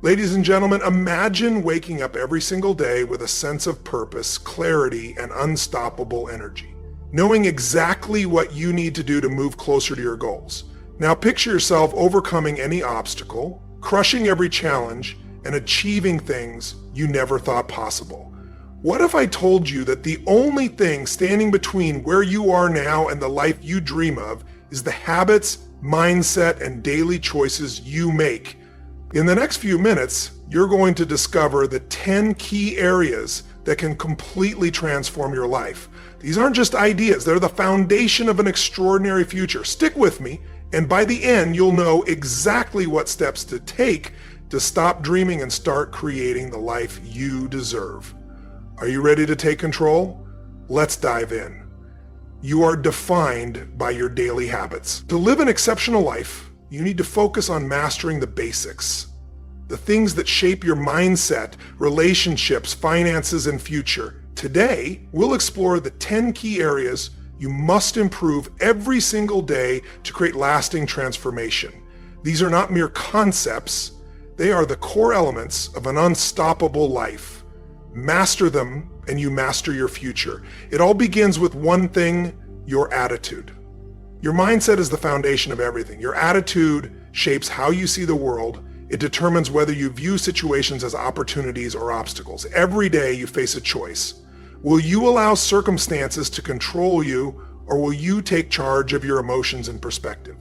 Ladies and gentlemen, imagine waking up every single day with a sense of purpose, clarity, and unstoppable energy, knowing exactly what you need to do to move closer to your goals. Now picture yourself overcoming any obstacle, crushing every challenge, and achieving things you never thought possible. What if I told you that the only thing standing between where you are now and the life you dream of is the habits, mindset, and daily choices you make? In the next few minutes, you're going to discover the 10 key areas that can completely transform your life. These aren't just ideas, they're the foundation of an extraordinary future. Stick with me, and by the end, you'll know exactly what steps to take to stop dreaming and start creating the life you deserve. Are you ready to take control? Let's dive in. You are defined by your daily habits. To live an exceptional life, you need to focus on mastering the basics, the things that shape your mindset, relationships, finances, and future. Today, we'll explore the 10 key areas you must improve every single day to create lasting transformation. These are not mere concepts, they are the core elements of an unstoppable life. Master them and you master your future. It all begins with one thing: your attitude. Your mindset is the foundation of everything. Your attitude shapes how you see the world. It determines whether you view situations as opportunities or obstacles. Every day you face a choice. Will you allow circumstances to control you, or will you take charge of your emotions and perspective?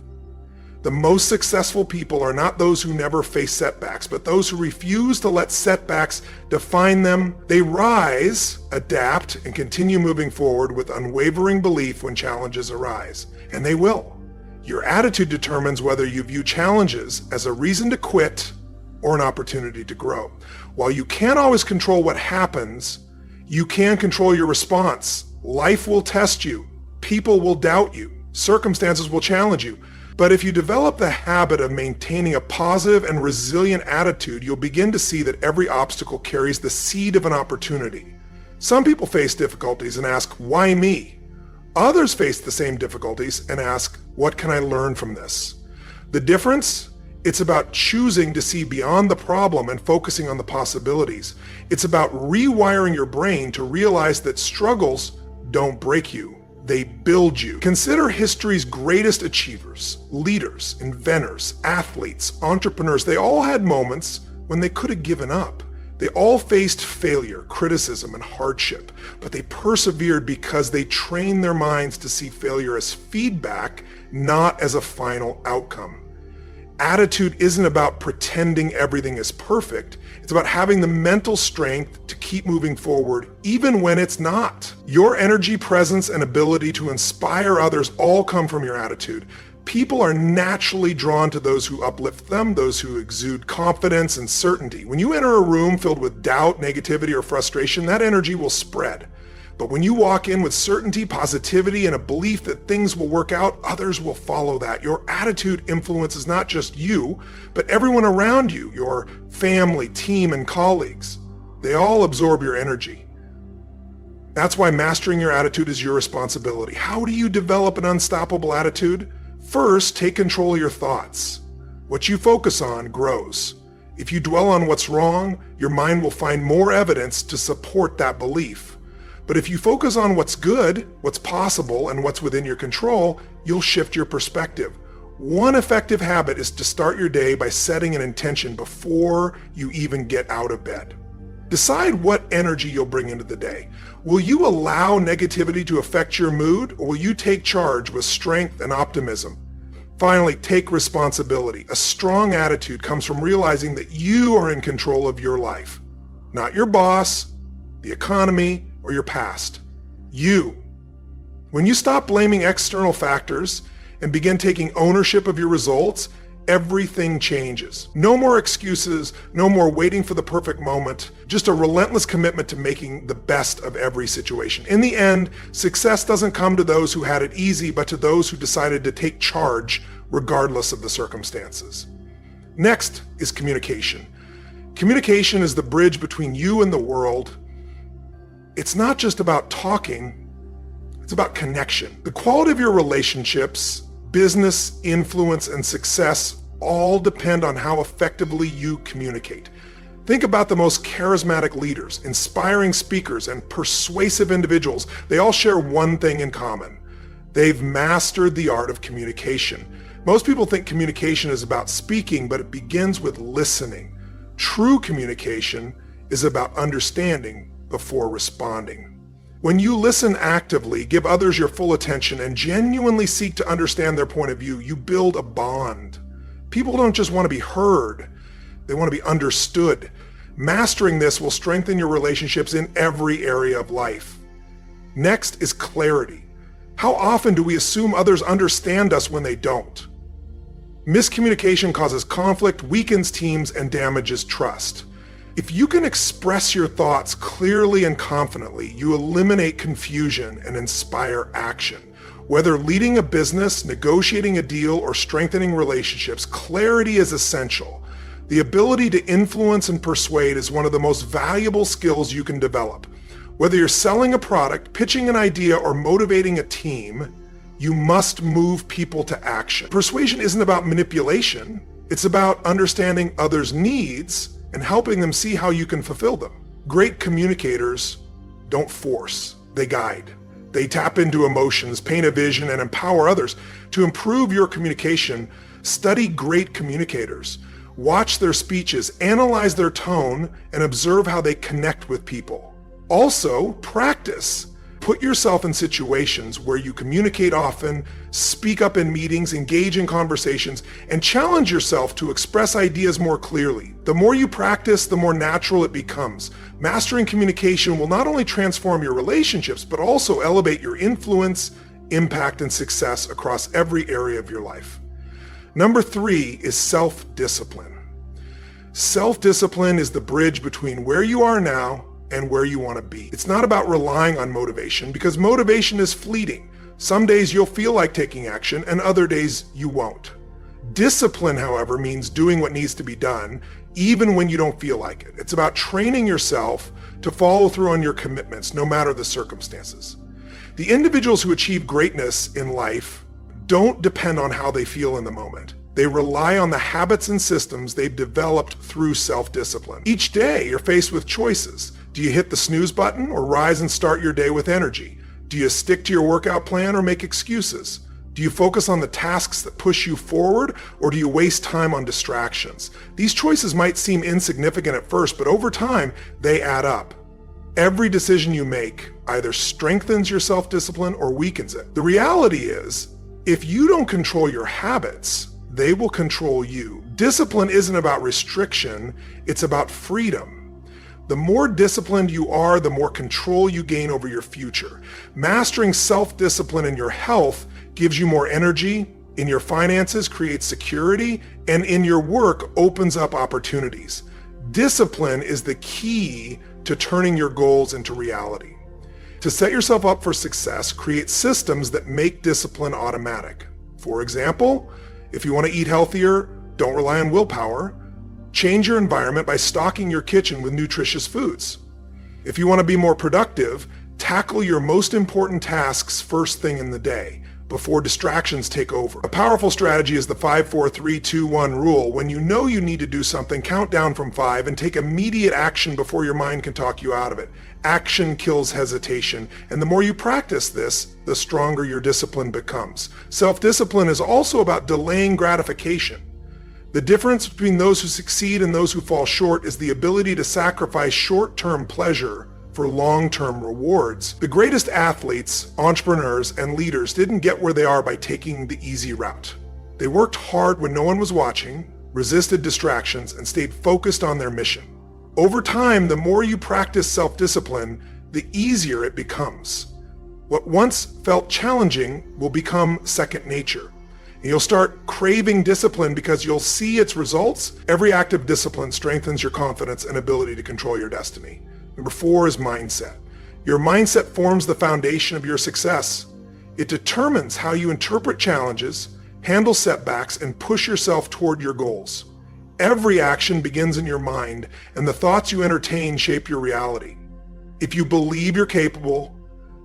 The most successful people are not those who never face setbacks, but those who refuse to let setbacks define them. They rise, adapt, and continue moving forward with unwavering belief when challenges arise. And they will. Your attitude determines whether you view challenges as a reason to quit or an opportunity to grow. While you can't always control what happens, you can control your response. Life will test you. People will doubt you. Circumstances will challenge you. But if you develop the habit of maintaining a positive and resilient attitude, you'll begin to see that every obstacle carries the seed of an opportunity. Some people face difficulties and ask, why me? Others face the same difficulties and ask, what can I learn from this? The difference? It's about choosing to see beyond the problem and focusing on the possibilities. It's about rewiring your brain to realize that struggles don't break you. They build you. Consider history's greatest achievers, leaders, inventors, athletes, entrepreneurs. They all had moments when they could have given up. They all faced failure, criticism, and hardship, but they persevered because they trained their minds to see failure as feedback, not as a final outcome. Attitude isn't about pretending everything is perfect. It's about having the mental strength to keep moving forward, even when it's not. Your energy, presence, and ability to inspire others all come from your attitude. People are naturally drawn to those who uplift them, those who exude confidence and certainty. When you enter a room filled with doubt, negativity, or frustration, that energy will spread. But when you walk in with certainty, positivity, and a belief that things will work out, others will follow that. Your attitude influences not just you, but everyone around you, your family, team, and colleagues. They all absorb your energy. That's why mastering your attitude is your responsibility. How do you develop an unstoppable attitude? First, take control of your thoughts. What you focus on grows. If you dwell on what's wrong, your mind will find more evidence to support that belief. But if you focus on what's good, what's possible, and what's within your control, you'll shift your perspective. One effective habit is to start your day by setting an intention before you even get out of bed. Decide what energy you'll bring into the day. Will you allow negativity to affect your mood, or will you take charge with strength and optimism? Finally, take responsibility. A strong attitude comes from realizing that you are in control of your life, not your boss, the economy, or your past. You. When you stop blaming external factors and begin taking ownership of your results, everything changes. No more excuses, no more waiting for the perfect moment, just a relentless commitment to making the best of every situation. In the end, success doesn't come to those who had it easy, but to those who decided to take charge regardless of the circumstances. Next is communication. Communication is the bridge between you and the world. It's not just about talking, it's about connection. The quality of your relationships, business, influence, and success all depend on how effectively you communicate. Think about the most charismatic leaders, inspiring speakers, and persuasive individuals. They all share one thing in common. They've mastered the art of communication. Most people think communication is about speaking, but it begins with listening. True communication is about understanding before responding. When you listen actively, give others your full attention, and genuinely seek to understand their point of view, you build a bond. People don't just want to be heard, they want to be understood. Mastering this will strengthen your relationships in every area of life. Next is clarity. How often do we assume others understand us when they don't? Miscommunication causes conflict, weakens teams, and damages trust. If you can express your thoughts clearly and confidently, you eliminate confusion and inspire action. Whether leading a business, negotiating a deal, or strengthening relationships, clarity is essential. The ability to influence and persuade is one of the most valuable skills you can develop. Whether you're selling a product, pitching an idea, or motivating a team, you must move people to action. Persuasion isn't about manipulation. It's about understanding others' needs and helping them see how you can fulfill them. Great communicators don't force, they guide. They tap into emotions, paint a vision, and empower others. To improve your communication, study great communicators. Watch their speeches, analyze their tone, and observe how they connect with people. Also, practice. Put yourself in situations where you communicate often, speak up in meetings, engage in conversations, and challenge yourself to express ideas more clearly. The more you practice, the more natural it becomes. Mastering communication will not only transform your relationships, but also elevate your influence, impact, and success across every area of your life. Number 3 is self-discipline. Self-discipline is the bridge between where you are now and where you want to be. It's not about relying on motivation, because motivation is fleeting. Some days you'll feel like taking action, and other days you won't. Discipline, however, means doing what needs to be done, even when you don't feel like it. It's about training yourself to follow through on your commitments, no matter the circumstances. The individuals who achieve greatness in life don't depend on how they feel in the moment. They rely on the habits and systems they've developed through self-discipline. Each day, you're faced with choices. Do you hit the snooze button or rise and start your day with energy? Do you stick to your workout plan or make excuses? Do you focus on the tasks that push you forward, or do you waste time on distractions? These choices might seem insignificant at first, but over time, they add up. Every decision you make either strengthens your self-discipline or weakens it. The reality is, if you don't control your habits, they will control you. Discipline isn't about restriction, it's about freedom. The more disciplined you are, the more control you gain over your future. Mastering self-discipline in your health gives you more energy, in your finances creates security, and in your work opens up opportunities. Discipline is the key to turning your goals into reality. To set yourself up for success, create systems that make discipline automatic. For example, if you want to eat healthier, don't rely on willpower. Change your environment by stocking your kitchen with nutritious foods. If you want to be more productive, tackle your most important tasks first thing in the day, before distractions take over. A powerful strategy is the 5-4-3-2-1 rule. When you know you need to do something, count down from 5 and take immediate action before your mind can talk you out of it. Action kills hesitation, and the more you practice this, the stronger your discipline becomes. Self-discipline is also about delaying gratification. The difference between those who succeed and those who fall short is the ability to sacrifice short-term pleasure for long-term rewards. The greatest athletes, entrepreneurs, and leaders didn't get where they are by taking the easy route. They worked hard when no one was watching, resisted distractions, and stayed focused on their mission. Over time, the more you practice self-discipline, the easier it becomes. What once felt challenging will become second nature. And you'll start craving discipline because you'll see its results. Every act of discipline strengthens your confidence and ability to control your destiny. Number 4 is mindset. Your mindset forms the foundation of your success. It determines how you interpret challenges, handle setbacks, and push yourself toward your goals. Every action begins in your mind, and the thoughts you entertain shape your reality. If you believe you're capable,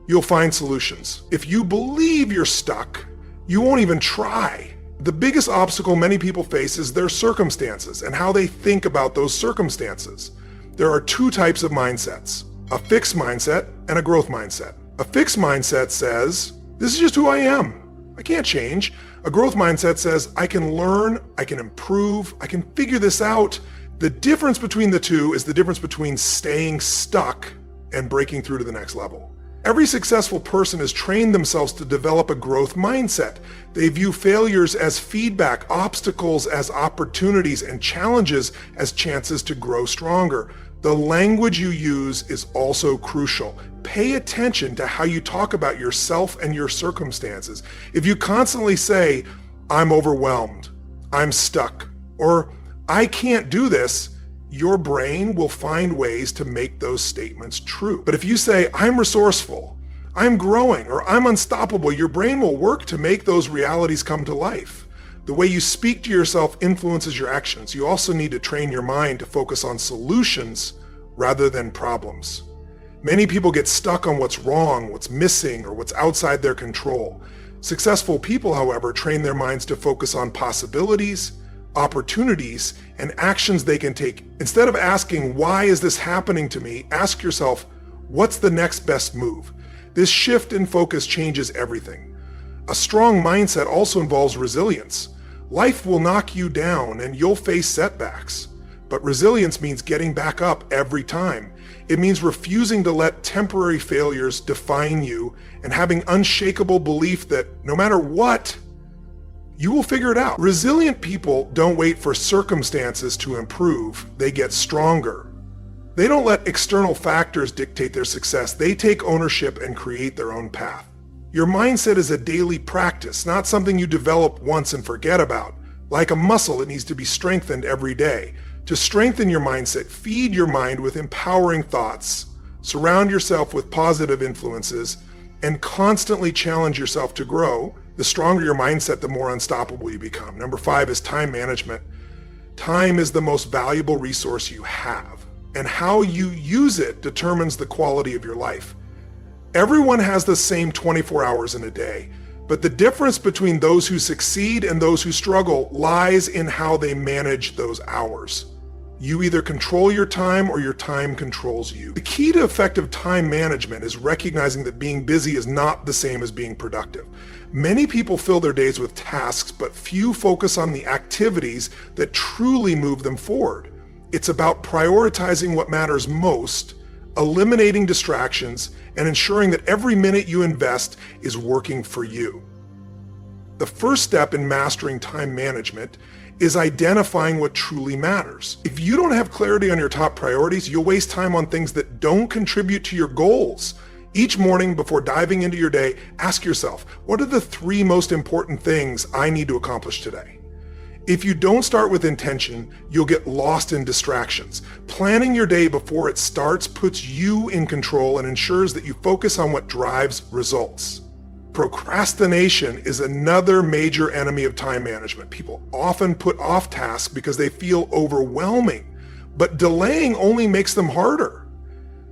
you'll find solutions. If you believe you're stuck, you won't even try. The biggest obstacle many people face is their circumstances and how they think about those circumstances. There are two types of mindsets, a fixed mindset and a growth mindset. A fixed mindset says, this is just who I am. I can't change. A growth mindset says, I can learn, I can improve, I can figure this out. The difference between the two is the difference between staying stuck and breaking through to the next level. Every successful person has trained themselves to develop a growth mindset. They view failures as feedback, obstacles as opportunities, and challenges as chances to grow stronger. The language you use is also crucial. Pay attention to how you talk about yourself and your circumstances. If you constantly say, I'm overwhelmed, I'm stuck, or I can't do this, your brain will find ways to make those statements true. But if you say, I'm resourceful, I'm growing, or I'm unstoppable, your brain will work to make those realities come to life. The way you speak to yourself influences your actions. You also need to train your mind to focus on solutions rather than problems. Many people get stuck on what's wrong, what's missing, or what's outside their control. Successful people, however, train their minds to focus on possibilities, opportunities, and actions they can take. Instead of asking, why is this happening to me? Ask yourself, what's the next best move? This shift in focus changes everything. A strong mindset also involves resilience. Life will knock you down and you'll face setbacks. But resilience means getting back up every time. It means refusing to let temporary failures define you and having unshakable belief that no matter what, you will figure it out. Resilient people don't wait for circumstances to improve. They get stronger. They don't let external factors dictate their success. They take ownership and create their own path. Your mindset is a daily practice, not something you develop once and forget about. Like a muscle, it needs to be strengthened every day. To strengthen your mindset, feed your mind with empowering thoughts, surround yourself with positive influences, and constantly challenge yourself to grow. The stronger your mindset, the more unstoppable you become. Number 5 is time management. Time is the most valuable resource you have, and how you use it determines the quality of your life. Everyone has the same 24 hours in a day, but the difference between those who succeed and those who struggle lies in how they manage those hours. You either control your time or your time controls you. The key to effective time management is recognizing that being busy is not the same as being productive. Many people fill their days with tasks, but few focus on the activities that truly move them forward. It's about prioritizing what matters most, eliminating distractions, and ensuring that every minute you invest is working for you. The first step in mastering time management is identifying what truly matters. If you don't have clarity on your top priorities, you'll waste time on things that don't contribute to your goals. Each morning before diving into your day, ask yourself, what are the 3 most important things I need to accomplish today? If you don't start with intention, you'll get lost in distractions. Planning your day before it starts puts you in control and ensures that you focus on what drives results. Procrastination is another major enemy of time management. People often put off tasks because they feel overwhelming, but delaying only makes them harder.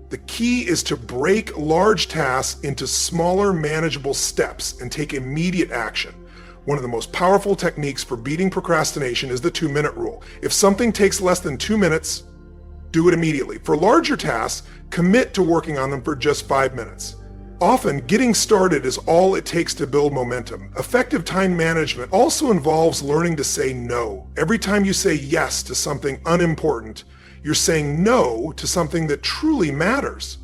The key is to break large tasks into smaller, manageable steps and take immediate action. One of the most powerful techniques for beating procrastination is the 2-minute rule. If something takes less than 2 minutes, do it immediately. For larger tasks, commit to working on them for just 5 minutes. Often, getting started is all it takes to build momentum. Effective time management also involves learning to say no. Every time you say yes to something unimportant, you're saying no to something that truly matters.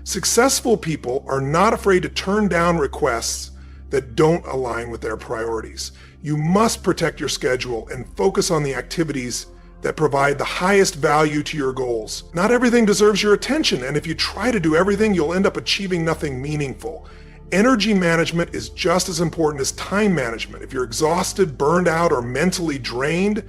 Successful people are not afraid to turn down requests that don't align with their priorities. You must protect your schedule and focus on the activities that provide the highest value to your goals. Not everything deserves your attention, and if you try to do everything, you'll end up achieving nothing meaningful. Energy management is just as important as time management. If you're exhausted, burned out, or mentally drained,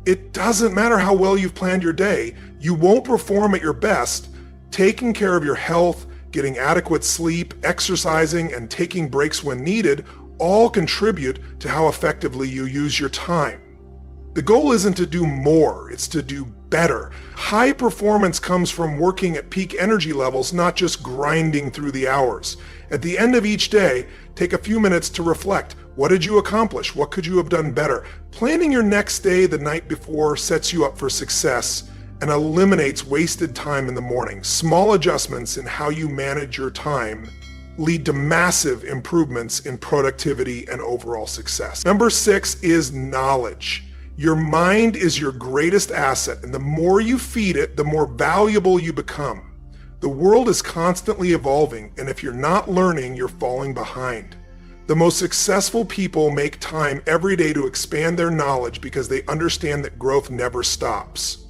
it doesn't matter how well you've planned your day. You won't perform at your best. Taking care of your health, getting adequate sleep, exercising, and taking breaks when needed all contribute to how effectively you use your time. The goal isn't to do more, it's to do better. High performance comes from working at peak energy levels, not just grinding through the hours. At the end of each day, take a few minutes to reflect. What did you accomplish? What could you have done better? Planning your next day the night before sets you up for success and eliminates wasted time in the morning. Small adjustments in how you manage your time lead to massive improvements in productivity and overall success. Number 6 is knowledge. Your mind is your greatest asset, and the more you feed it, the more valuable you become. The world is constantly evolving, and if you're not learning, you're falling behind. The most successful people make time every day to expand their knowledge because they understand that growth never stops.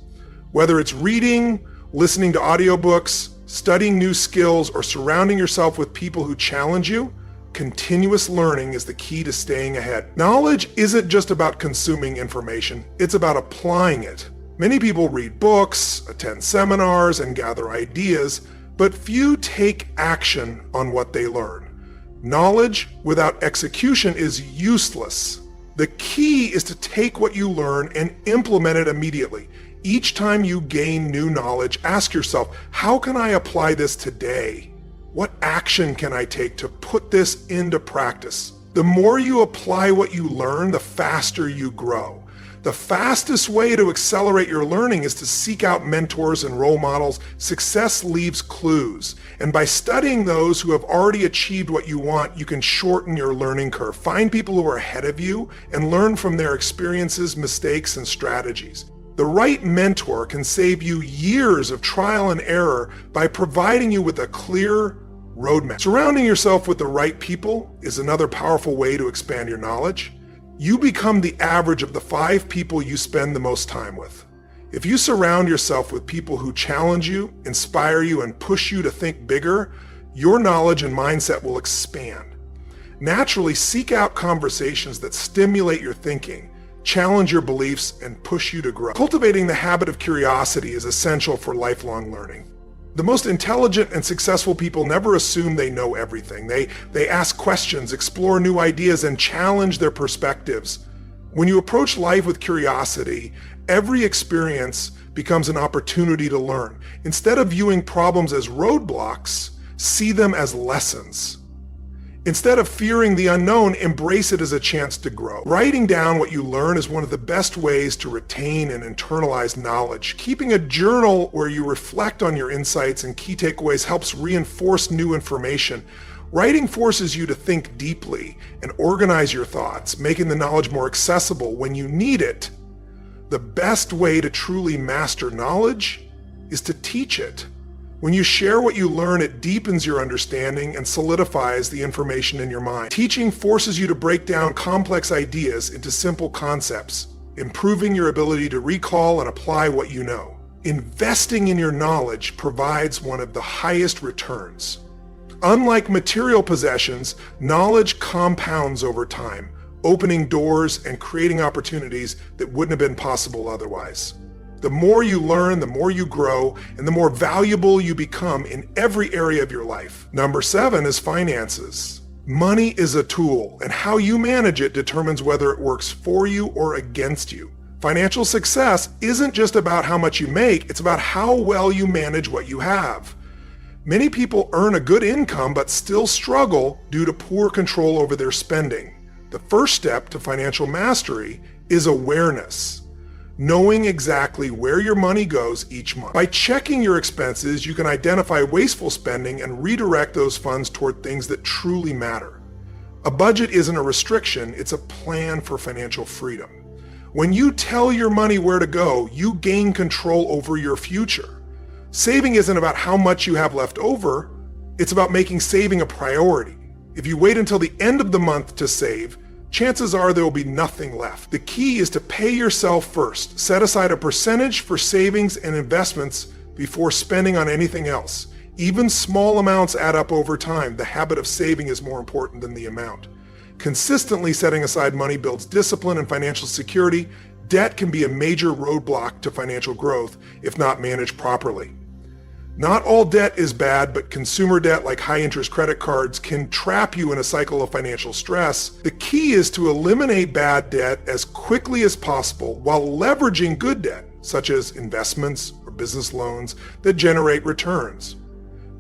Whether it's reading, listening to audiobooks, studying new skills, or surrounding yourself with people who challenge you, continuous learning is the key to staying ahead. Knowledge isn't just about consuming information, it's about applying it. Many people read books, attend seminars, and gather ideas, but few take action on what they learn. Knowledge without execution is useless. The key is to take what you learn and implement it immediately. Each time you gain new knowledge, ask yourself, how can I apply this today? What action can I take to put this into practice? The more you apply what you learn, the faster you grow. The fastest way to accelerate your learning is to seek out mentors and role models. Success leaves clues, and by studying those who have already achieved what you want, you can shorten your learning curve. Find people who are ahead of you and learn from their experiences, mistakes, and strategies. The right mentor can save you years of trial and error by providing you with a clear roadmap. Surrounding yourself with the right people is another powerful way to expand your knowledge. You become the average of the 5 people you spend the most time with. If you surround yourself with people who challenge you, inspire you, and push you to think bigger, your knowledge and mindset will expand. Naturally, seek out conversations that stimulate your thinking, challenge your beliefs, and push you to grow. Cultivating the habit of curiosity is essential for lifelong learning. The most intelligent and successful people never assume they know everything. They ask questions, explore new ideas, and challenge their perspectives. When you approach life with curiosity, every experience becomes an opportunity to learn. Instead of viewing problems as roadblocks, see them as lessons. Instead of fearing the unknown, embrace it as a chance to grow. Writing down what you learn is one of the best ways to retain and internalize knowledge. Keeping a journal where you reflect on your insights and key takeaways helps reinforce new information. Writing forces you to think deeply and organize your thoughts, making the knowledge more accessible when you need it. The best way to truly master knowledge is to teach it. When you share what you learn, it deepens your understanding and solidifies the information in your mind. Teaching forces you to break down complex ideas into simple concepts, improving your ability to recall and apply what you know. Investing in your knowledge provides one of the highest returns. Unlike material possessions, knowledge compounds over time, opening doors and creating opportunities that wouldn't have been possible otherwise. The more you learn, the more you grow, and the more valuable you become in every area of your life. Number 7 is finances. Money is a tool, and how you manage it determines whether it works for you or against you. Financial success isn't just about how much you make, it's about how well you manage what you have. Many people earn a good income but still struggle due to poor control over their spending. The first step to financial mastery is awareness. Knowing exactly where your money goes each month. By checking your expenses, you can identify wasteful spending and redirect those funds toward things that truly matter. A budget isn't a restriction, it's a plan for financial freedom. When you tell your money where to go, you gain control over your future. Saving isn't about how much you have left over, it's about making saving a priority. If you wait until the end of the month to save, chances are there will be nothing left. The key is to pay yourself first. Set aside a percentage for savings and investments before spending on anything else. Even small amounts add up over time. The habit of saving is more important than the amount. Consistently setting aside money builds discipline and financial security. Debt can be a major roadblock to financial growth if not managed properly. Not all debt is bad, but consumer debt like high-interest credit cards can trap you in a cycle of financial stress. The key is to eliminate bad debt as quickly as possible while leveraging good debt, such as investments or business loans that generate returns.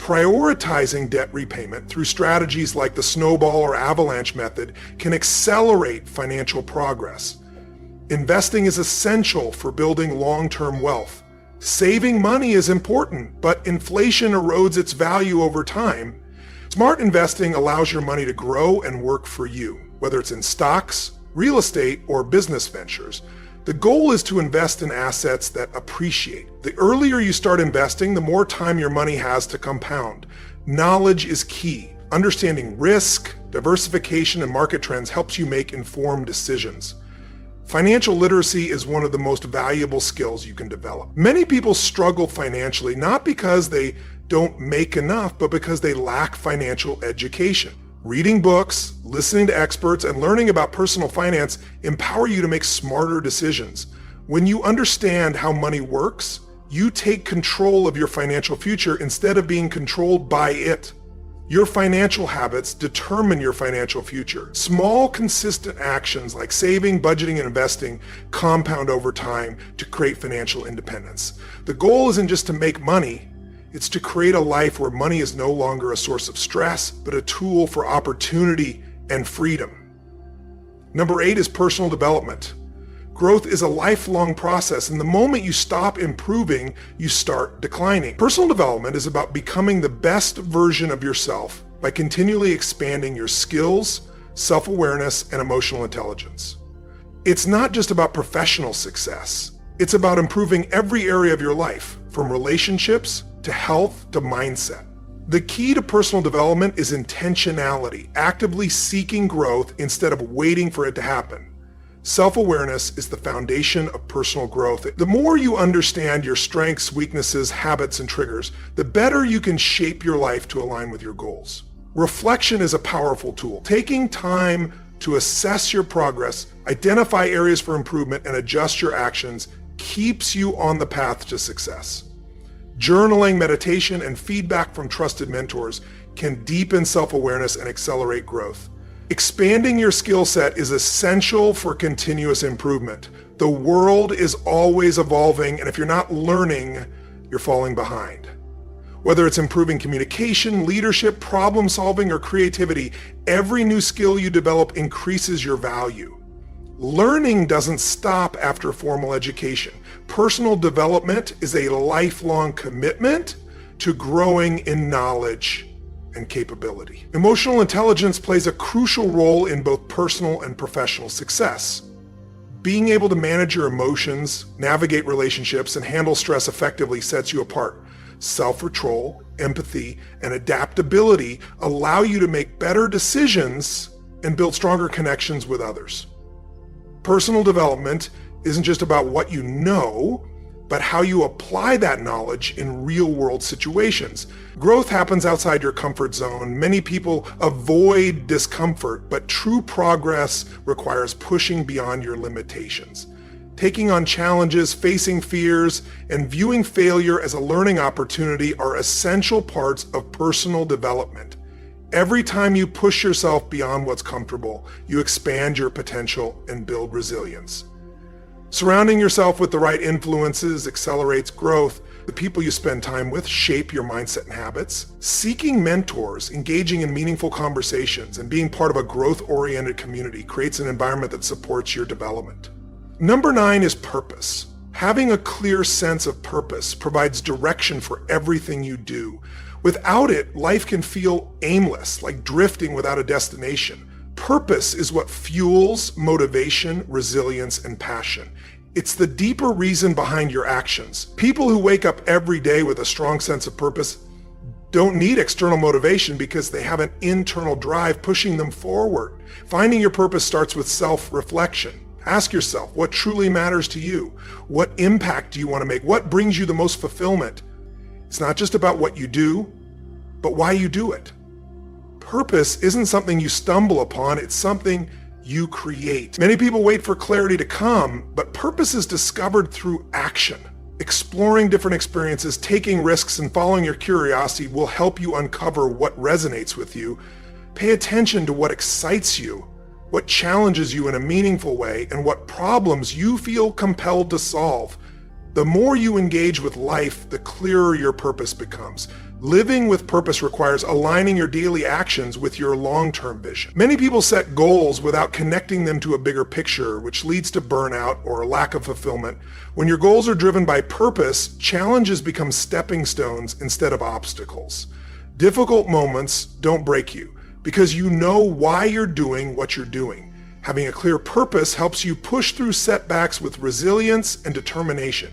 Prioritizing debt repayment through strategies like the snowball or avalanche method can accelerate financial progress. Investing is essential for building long-term wealth. Saving money is important, but inflation erodes its value over time. Smart investing allows your money to grow and work for you, whether it's in stocks, real estate, or business ventures. The goal is to invest in assets that appreciate. The earlier you start investing, the more time your money has to compound. Knowledge is key. Understanding risk, diversification, and market trends helps you make informed decisions. Financial literacy is one of the most valuable skills you can develop. Many people struggle financially not because they don't make enough, but because they lack financial education. Reading books, listening to experts, and learning about personal finance empower you to make smarter decisions. When you understand how money works, you take control of your financial future instead of being controlled by it. Your financial habits determine your financial future. Small, consistent actions like saving, budgeting, and investing compound over time to create financial independence. The goal isn't just to make money. It's to create a life where money is no longer a source of stress, but a tool for opportunity and freedom. Number 8 is personal development. Growth is a lifelong process, and the moment you stop improving, you start declining. Personal development is about becoming the best version of yourself by continually expanding your skills, self-awareness, and emotional intelligence. It's not just about professional success. It's about improving every area of your life, from relationships to health to mindset. The key to personal development is intentionality, actively seeking growth instead of waiting for it to happen. Self-awareness is the foundation of personal growth. The more you understand your strengths, weaknesses, habits, and triggers, the better you can shape your life to align with your goals. Reflection is a powerful tool. Taking time to assess your progress, identify areas for improvement, and adjust your actions keeps you on the path to success. Journaling, meditation, and feedback from trusted mentors can deepen self-awareness and accelerate growth. Expanding your skill set is essential for continuous improvement. The world is always evolving, and if you're not learning, you're falling behind. Whether it's improving communication, leadership, problem solving, or creativity, every new skill you develop increases your value. Learning doesn't stop after formal education. Personal development is a lifelong commitment to growing in knowledge and capability. Emotional intelligence plays a crucial role in both personal and professional success. Being able to manage your emotions, navigate relationships, and handle stress effectively sets you apart. Self-control, empathy, and adaptability allow you to make better decisions and build stronger connections with others. Personal development isn't just about what you know, but how you apply that knowledge in real-world situations. Growth happens outside your comfort zone. Many people avoid discomfort, but true progress requires pushing beyond your limitations. Taking on challenges, facing fears, and viewing failure as a learning opportunity are essential parts of personal development. Every time you push yourself beyond what's comfortable, you expand your potential and build resilience. Surrounding yourself with the right influences accelerates growth. The people you spend time with shape your mindset and habits. Seeking mentors, engaging in meaningful conversations, and being part of a growth-oriented community creates an environment that supports your development. Number 9 is purpose. Having a clear sense of purpose provides direction for everything you do. Without it, life can feel aimless, like drifting without a destination. Purpose is what fuels motivation, resilience, and passion. It's the deeper reason behind your actions. People who wake up every day with a strong sense of purpose don't need external motivation because they have an internal drive pushing them forward. Finding your purpose starts with self-reflection. Ask yourself, what truly matters to you? What impact do you want to make? What brings you the most fulfillment? It's not just about what you do, but why you do it. Purpose isn't something you stumble upon, it's something you create. Many people wait for clarity to come, but purpose is discovered through action. Exploring different experiences, taking risks, and following your curiosity will help you uncover what resonates with you. Pay attention to what excites you, what challenges you in a meaningful way, and what problems you feel compelled to solve. The more you engage with life, the clearer your purpose becomes. Living with purpose requires aligning your daily actions with your long-term vision. Many people set goals without connecting them to a bigger picture, which leads to burnout or a lack of fulfillment. When your goals are driven by purpose, challenges become stepping stones instead of obstacles. Difficult moments don't break you because you know why you're doing what you're doing. Having a clear purpose helps you push through setbacks with resilience and determination.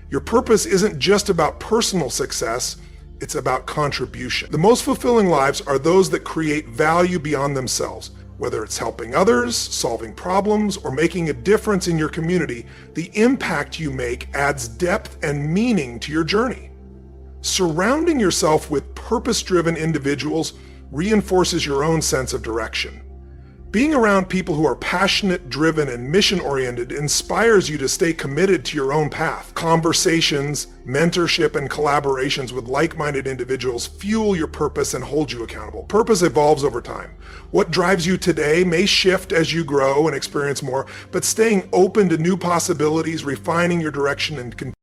Your purpose isn't just about personal success, it's about contribution. The most fulfilling lives are those that create value beyond themselves. Whether it's helping others, solving problems, or making a difference in your community, the impact you make adds depth and meaning to your journey. Surrounding yourself with purpose-driven individuals reinforces your own sense of direction. Being around people who are passionate, driven, and mission-oriented inspires you to stay committed to your own path. Conversations, mentorship, and collaborations with like-minded individuals fuel your purpose and hold you accountable. Purpose evolves over time. What drives you today may shift as you grow and experience more, but staying open to new possibilities, refining your direction, and